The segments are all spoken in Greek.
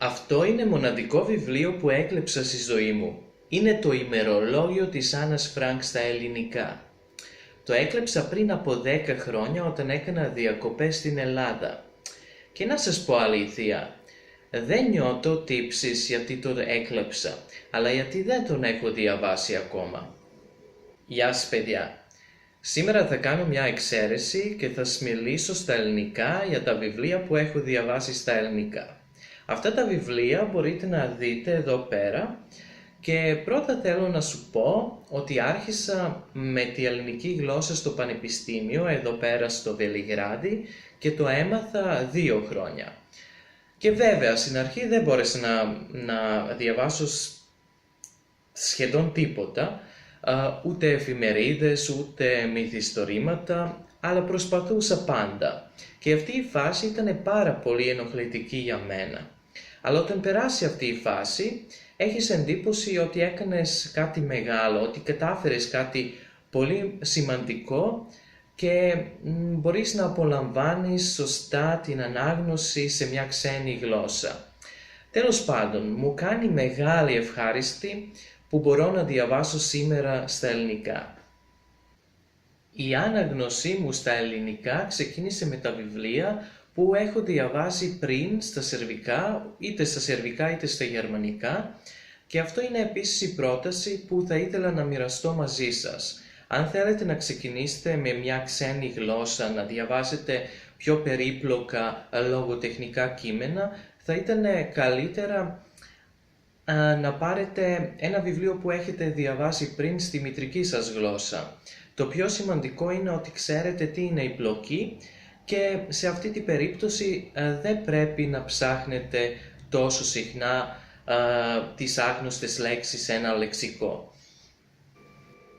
Αυτό είναι μοναδικό βιβλίο που έκλεψα στη ζωή μου. Είναι το ημερολόγιο της Άννας Φρανκ στα ελληνικά. Το έκλεψα πριν από 10 χρόνια όταν έκανα διακοπές στην Ελλάδα. Και να σας πω αλήθεια, δεν νιώθω τύψεις γιατί το έκλεψα, αλλά γιατί δεν τον έχω διαβάσει ακόμα. Γεια σας παιδιά! Σήμερα θα κάνω μια εξαίρεση και θα σας μιλήσω στα ελληνικά για τα βιβλία που έχω διαβάσει στα ελληνικά. Αυτά τα βιβλία μπορείτε να δείτε εδώ πέρα και πρώτα θέλω να σου πω ότι άρχισα με τη ελληνική γλώσσα στο πανεπιστήμιο εδώ πέρα στο Βελιγράδι και το έμαθα 2 χρόνια. Και βέβαια στην αρχή δεν μπόρεσα να διαβάσω σχεδόν τίποτα, ούτε εφημερίδες, ούτε μυθιστορήματα, αλλά προσπαθούσα πάντα. Και αυτή η φάση ήταν πάρα πολύ ενοχλητική για μένα. Αλλά όταν περάσει αυτή η φάση, έχεις εντύπωση ότι έκανες κάτι μεγάλο, ότι κατάφερες κάτι πολύ σημαντικό και μπορείς να απολαμβάνεις σωστά την ανάγνωση σε μια ξένη γλώσσα. Τέλος πάντων, μου κάνει μεγάλη ευχάριστη που μπορώ να διαβάσω σήμερα στα ελληνικά. Η ανάγνωσή μου στα ελληνικά ξεκίνησε με τα βιβλία που έχω διαβάσει πριν στα σερβικά, είτε στα γερμανικά, και αυτό είναι επίσης η πρόταση που θα ήθελα να μοιραστώ μαζί σας. Αν θέλετε να ξεκινήσετε με μια ξένη γλώσσα, να διαβάσετε πιο περίπλοκα λογοτεχνικά κείμενα, θα ήταν καλύτερα να πάρετε ένα βιβλίο που έχετε διαβάσει πριν στη μητρική σας γλώσσα. Το πιο σημαντικό είναι ότι ξέρετε τι είναι η πλοκή και σε αυτή την περίπτωση δεν πρέπει να ψάχνετε τόσο συχνά τις άγνωστες λέξεις σε ένα λεξικό.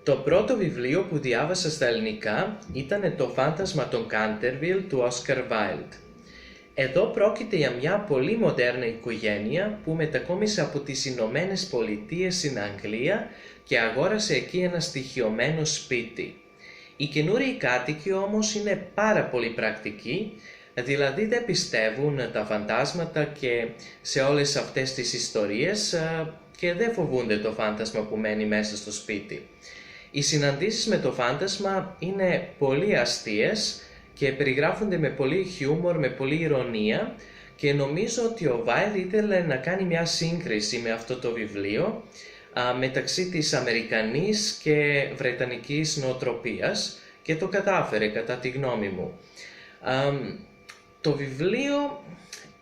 Το πρώτο βιβλίο που διάβασα στα ελληνικά ήταν το «Φάντασμα των Κάντερβιλ» του Όσκαρ Βάιλντ. Εδώ πρόκειται για μια πολύ μοντέρνα οικογένεια που μετακόμισε από τις Ηνωμένες Πολιτείες στην Αγγλία και αγόρασε εκεί ένα στοιχειωμένο σπίτι. Οι καινούριοι κάτοικοι όμως είναι πάρα πολύ πρακτικοί, δηλαδή δεν πιστεύουν τα φαντάσματα και σε όλες αυτές τις ιστορίες και δεν φοβούνται το φάντασμα που μένει μέσα στο σπίτι. Οι συναντήσεις με το φάντασμα είναι πολύ αστείες και περιγράφονται με πολύ χιούμορ, με πολύ ηρωνία και νομίζω ότι ο Βάιλντ ήθελε να κάνει μια σύγκριση με αυτό το βιβλίο μεταξύ της αμερικανής και βρετανικής νοοτροπίας και το κατάφερε κατά τη γνώμη μου. Το βιβλίο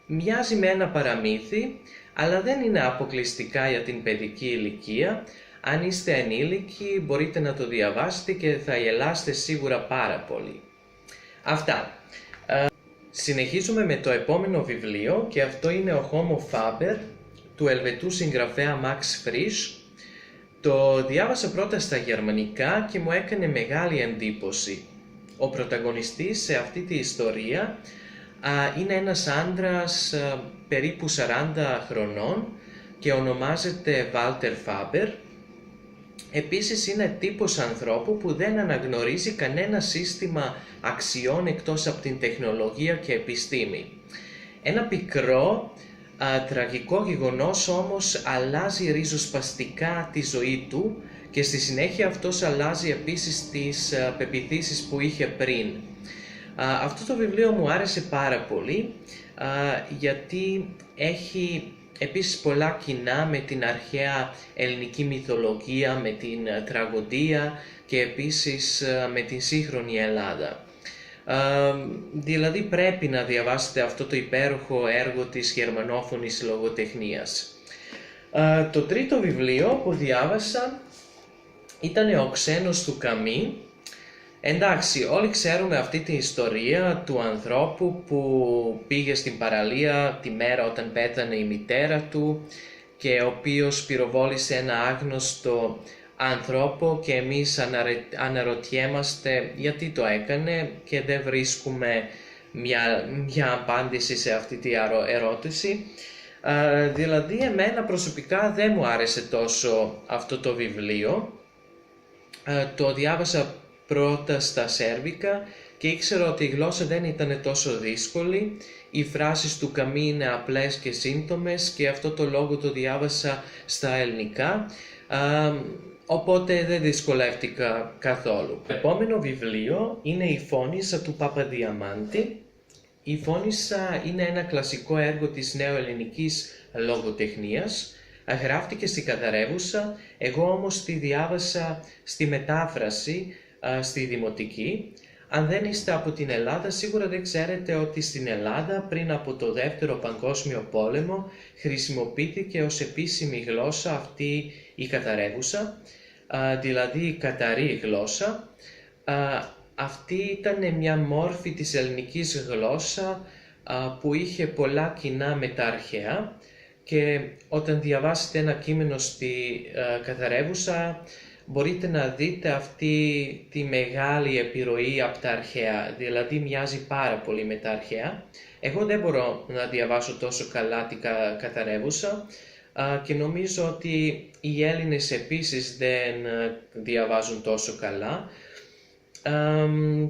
μοιάζει με ένα παραμύθι, αλλά δεν είναι αποκλειστικά για την παιδική ηλικία. Αν είστε ενήλικοι μπορείτε να το διαβάσετε και θα γελάσετε σίγουρα πάρα πολύ. Αυτά. Συνεχίζουμε με το επόμενο βιβλίο και αυτό είναι ο Homo Faber του Ελβετού συγγραφέα Max Frisch. Το διάβασα πρώτα στα γερμανικά και μου έκανε μεγάλη εντύπωση. Ο πρωταγωνιστής σε αυτή τη ιστορία είναι ένας άντρας περίπου 40 χρονών και ονομάζεται Walter Faber. Επίσης είναι τύπος ανθρώπου που δεν αναγνωρίζει κανένα σύστημα αξιών εκτός από την τεχνολογία και επιστήμη. Ένα πικρό, τραγικό γεγονός όμως αλλάζει ριζοσπαστικά τη ζωή του και στη συνέχεια αυτός αλλάζει επίσης τις πεποιθήσεις που είχε πριν. Αυτό το βιβλίο μου άρεσε πάρα πολύ γιατί έχει επίσης πολλά κοινά με την αρχαία ελληνική μυθολογία, με την τραγωδία και επίσης με την σύγχρονη Ελλάδα. Δηλαδή πρέπει να διαβάσετε αυτό το υπέροχο έργο της γερμανόφωνης λογοτεχνίας. Το τρίτο βιβλίο που διάβασα ήταν «Ο ξένος του Καμί». Εντάξει, όλοι ξέρουμε αυτή την ιστορία του ανθρώπου που πήγε στην παραλία τη μέρα όταν πέθανε η μητέρα του και ο οποίος πυροβόλησε ένα άγνωστο άνθρωπο και εμείς αναρωτιέμαστε γιατί το έκανε και δεν βρίσκουμε μια απάντηση σε αυτή την ερώτηση. Δηλαδή εμένα προσωπικά δεν μου άρεσε τόσο αυτό το βιβλίο. Το διάβασα πρώτα στα σέρβικα και ήξερα ότι η γλώσσα δεν ήταν τόσο δύσκολη. Οι φράσεις του Καμί είναι απλές και σύντομες και αυτό το λόγο το διάβασα στα ελληνικά, οπότε δεν δυσκολεύτηκα καθόλου. Το επόμενο βιβλίο είναι η Φώνισσα του Παπαδιαμάντη. Η Φώνισσα είναι ένα κλασικό έργο της νεοελληνικής λογοτεχνίας. Γράφτηκε στην Καταρέβουσα, εγώ όμως τη διάβασα στη μετάφραση στη Δημοτική. Αν δεν είστε από την Ελλάδα, σίγουρα δεν ξέρετε ότι στην Ελλάδα πριν από το Δεύτερο Παγκόσμιο Πόλεμο χρησιμοποιήθηκε ως επίσημη γλώσσα αυτή η Καταρέβουσα, δηλαδή η καταρή γλώσσα. Αυτή ήταν μια μόρφη της ελληνικής γλώσσα που είχε πολλά κοινά με τα αρχαία και όταν διαβάσετε ένα κείμενο στη Καταρέβουσα μπορείτε να δείτε αυτή τη μεγάλη επιρροή από τα αρχαία, δηλαδή μοιάζει πάρα πολύ με τα αρχαία. Εγώ δεν μπορώ να διαβάσω τόσο καλά την Καταρέβουσα και νομίζω ότι οι Έλληνες επίσης δεν διαβάζουν τόσο καλά.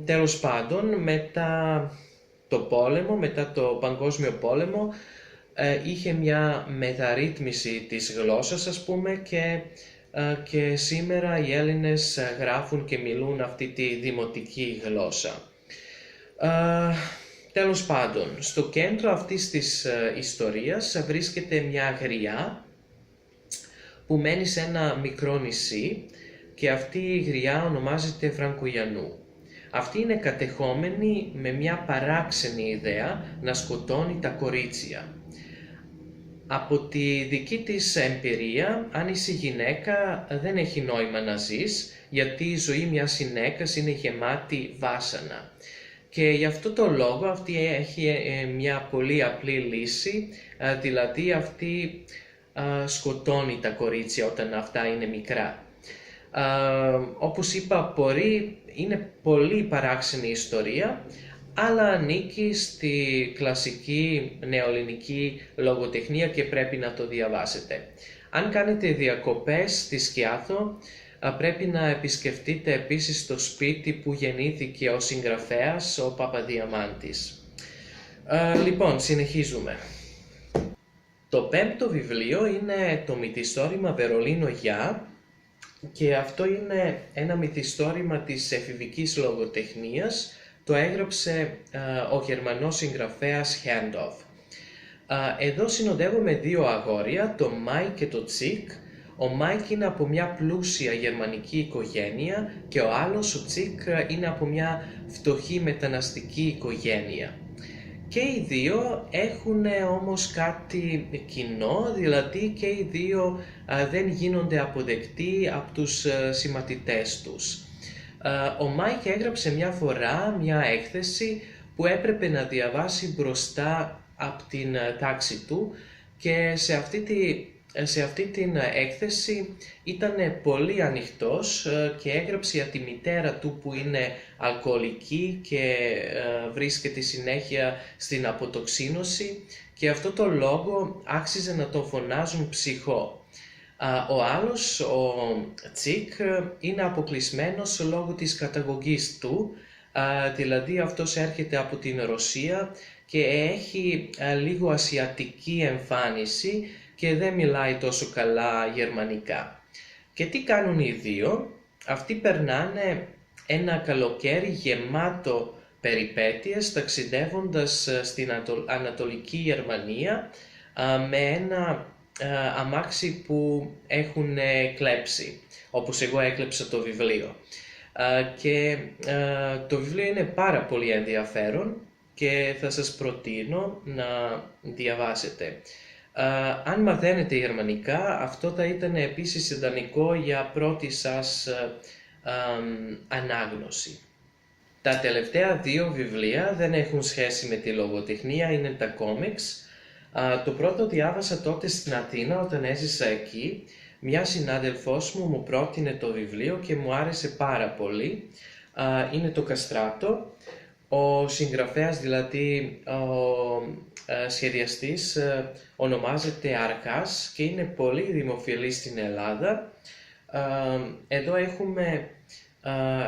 Τέλος πάντων, μετά το πόλεμο, μετά το Παγκόσμιο Πόλεμο, είχε μια μεταρρύθμιση της γλώσσας, ας πούμε, και σήμερα οι Έλληνες γράφουν και μιλούν αυτή τη δημοτική γλώσσα. Τέλος πάντων, στο κέντρο αυτής της ιστορίας βρίσκεται μια γριά που μένει σε ένα μικρό νησί και αυτή η γριά ονομάζεται Φραγκογιανού. Αυτή είναι κατεχόμενη με μια παράξενη ιδέα να σκοτώνει τα κορίτσια. Από τη δική της εμπειρία, αν είσαι γυναίκα δεν έχει νόημα να ζεις, γιατί η ζωή μιας γυναίκας είναι γεμάτη βάσανα. Και γι' αυτό το λόγο αυτή έχει μια πολύ απλή λύση, δηλαδή αυτή σκοτώνει τα κορίτσια όταν αυτά είναι μικρά. Όπως είπα, είναι πολύ παράξενη ιστορία, αλλά ανήκει στη κλασική νεοελληνική λογοτεχνία και πρέπει να το διαβάσετε. Αν κάνετε διακοπές στη Σκιάθο, πρέπει να επισκεφτείτε επίσης το σπίτι που γεννήθηκε ο συγγραφέας, ο Παπαδιαμάντης. Λοιπόν, συνεχίζουμε. Το πέμπτο βιβλίο είναι το μυθιστόρημα Βερολίνο Γεια και αυτό είναι ένα μυθιστόρημα της εφηβικής λογοτεχνίας. Το έγραψε ο Γερμανός συγγραφέας Herrndorf. Εδώ συνοδεύουμε δύο αγόρια, το Μάικ και το Τσίκ. Ο Μάικ είναι από μια πλούσια γερμανική οικογένεια και ο άλλος, ο Τσίκ, είναι από μια φτωχή μεταναστική οικογένεια. Και οι δύο έχουν όμως κάτι κοινό, δηλαδή και οι δύο δεν γίνονται αποδεκτοί από τους συμμαθητές τους. Ο Μάικ έγραψε μια φορά μια έκθεση που έπρεπε να διαβάσει μπροστά από την τάξη του και σε αυτή την έκθεση ήταν πολύ ανοιχτός και έγραψε για τη μητέρα του που είναι αλκοολική και βρίσκεται συνέχεια στην αποτοξίνωση και αυτό το λόγο άξιζε να τον φωνάζουν ψυχό. Ο άλλος, ο Τσίκ, είναι αποκλεισμένος λόγω της καταγωγής του, δηλαδή αυτός έρχεται από την Ρωσία και έχει λίγο ασιατική εμφάνιση και δεν μιλάει τόσο καλά γερμανικά. Και τι κάνουν οι δύο? Αυτοί περνάνε ένα καλοκαίρι γεμάτο περιπέτειες ταξιδεύοντας στην Ανατολική Γερμανία με ένα αμάξι που έχουν κλέψει, όπως εγώ έκλεψα το βιβλίο. Και το βιβλίο είναι πάρα πολύ ενδιαφέρον και θα σας προτείνω να διαβάσετε. Αν μαθαίνετε γερμανικά, αυτό θα ήταν επίσης ιδανικό για πρώτη σας ανάγνωση. Τα τελευταία δύο βιβλία δεν έχουν σχέση με τη λογοτεχνία, είναι τα κόμιξ. Το πρώτο διάβασα τότε στην Αθήνα όταν έζησα εκεί. Μια συνάδελφός μου πρότεινε το βιβλίο και μου άρεσε πάρα πολύ. Είναι το Καστράτο. Ο συγγραφέας, δηλαδή ο σχεδιαστής, ονομάζεται Αρκάς και είναι πολύ δημοφιλής στην Ελλάδα. Εδώ έχουμε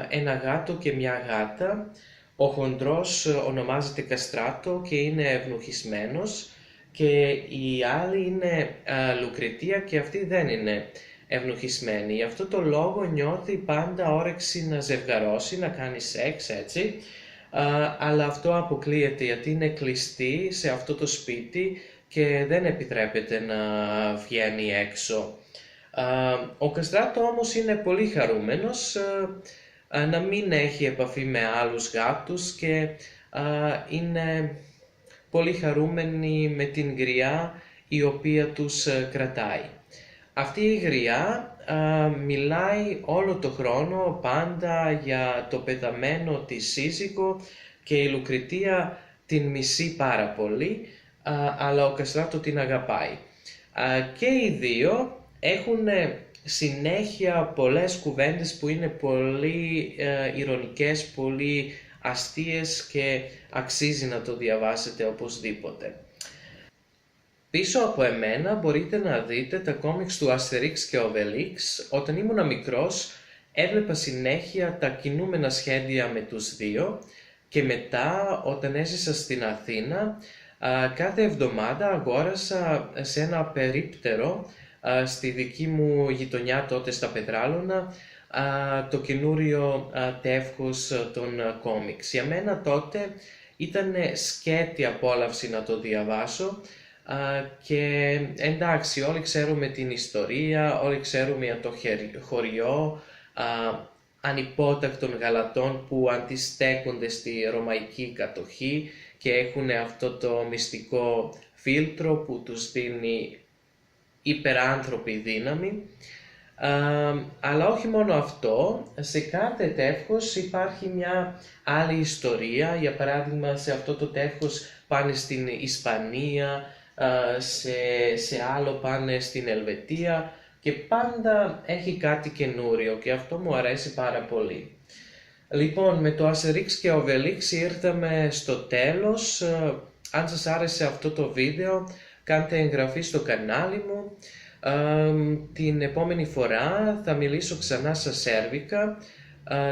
ένα γάτο και μια γάτα. Ο χοντρός ονομάζεται Καστράτο και είναι ευνοχισμένος, και η άλλη είναι Λουκρετία και αυτή δεν είναι ευνοχισμένη. Γι' αυτό το λόγο νιώθει πάντα όρεξη να ζευγαρώσει, να κάνει σεξ, έτσι, αλλά αυτό αποκλείεται γιατί είναι κλειστή σε αυτό το σπίτι και δεν επιτρέπεται να βγαίνει έξω. Ο Καστράτο όμως είναι πολύ χαρούμενος να μην έχει επαφή με άλλους γάτους και είναι πολύ χαρούμενοι με την γριά η οποία τους κρατάει. Αυτή η γριά μιλάει όλο το χρόνο πάντα για το πεθαμένο της σύζυγο και η Λουκρετία την μισεί πάρα πολύ, αλλά ο Καστράτο την αγαπάει. Και οι δύο έχουν συνέχεια πολλές κουβέντες που είναι πολύ ηρωνικές, πολύ αστείες και αξίζει να το διαβάσετε οπωσδήποτε. Πίσω από εμένα μπορείτε να δείτε τα κόμιξ του Asterix και Obelix. Όταν ήμουν μικρός έβλεπα συνέχεια τα κινούμενα σχέδια με τους δύο και μετά όταν έζησα στην Αθήνα κάθε εβδομάδα αγόρασα σε ένα περίπτερο στη δική μου γειτονιά τότε στα Πετράλωνα το καινούριο τεύχος των κόμιξ. Για μένα τότε ήταν σκέτη απόλαυση να το διαβάσω και εντάξει, όλοι ξέρουμε την ιστορία, όλοι ξέρουμε για το χωριό ανυπότακτων γαλατών που αντιστέκονται στη ρωμαϊκή κατοχή και έχουν αυτό το μυστικό φίλτρο που τους δίνει υπεράνθρωπη δύναμη. Αλλά όχι μόνο αυτό, σε κάθε τεύχος υπάρχει μια άλλη ιστορία. Για παράδειγμα, σε αυτό το τεύχος πάνε στην Ισπανία, σε άλλο πάνε στην Ελβετία και πάντα έχει κάτι καινούριο και αυτό μου αρέσει πάρα πολύ. Λοιπόν, με το Asterix και Obelix ήρθαμε στο τέλος. Αν σας άρεσε αυτό το βίντεο, κάντε εγγραφή στο κανάλι μου. Την επόμενη φορά θα μιλήσω ξανά στα σέρβικα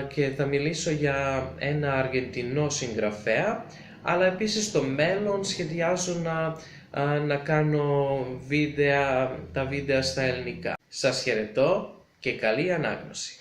και θα μιλήσω για ένα Αργεντινό συγγραφέα, αλλά επίσης στο μέλλον σχεδιάζω να κάνω τα βίντεο στα ελληνικά. Σας χαιρετώ και καλή ανάγνωση.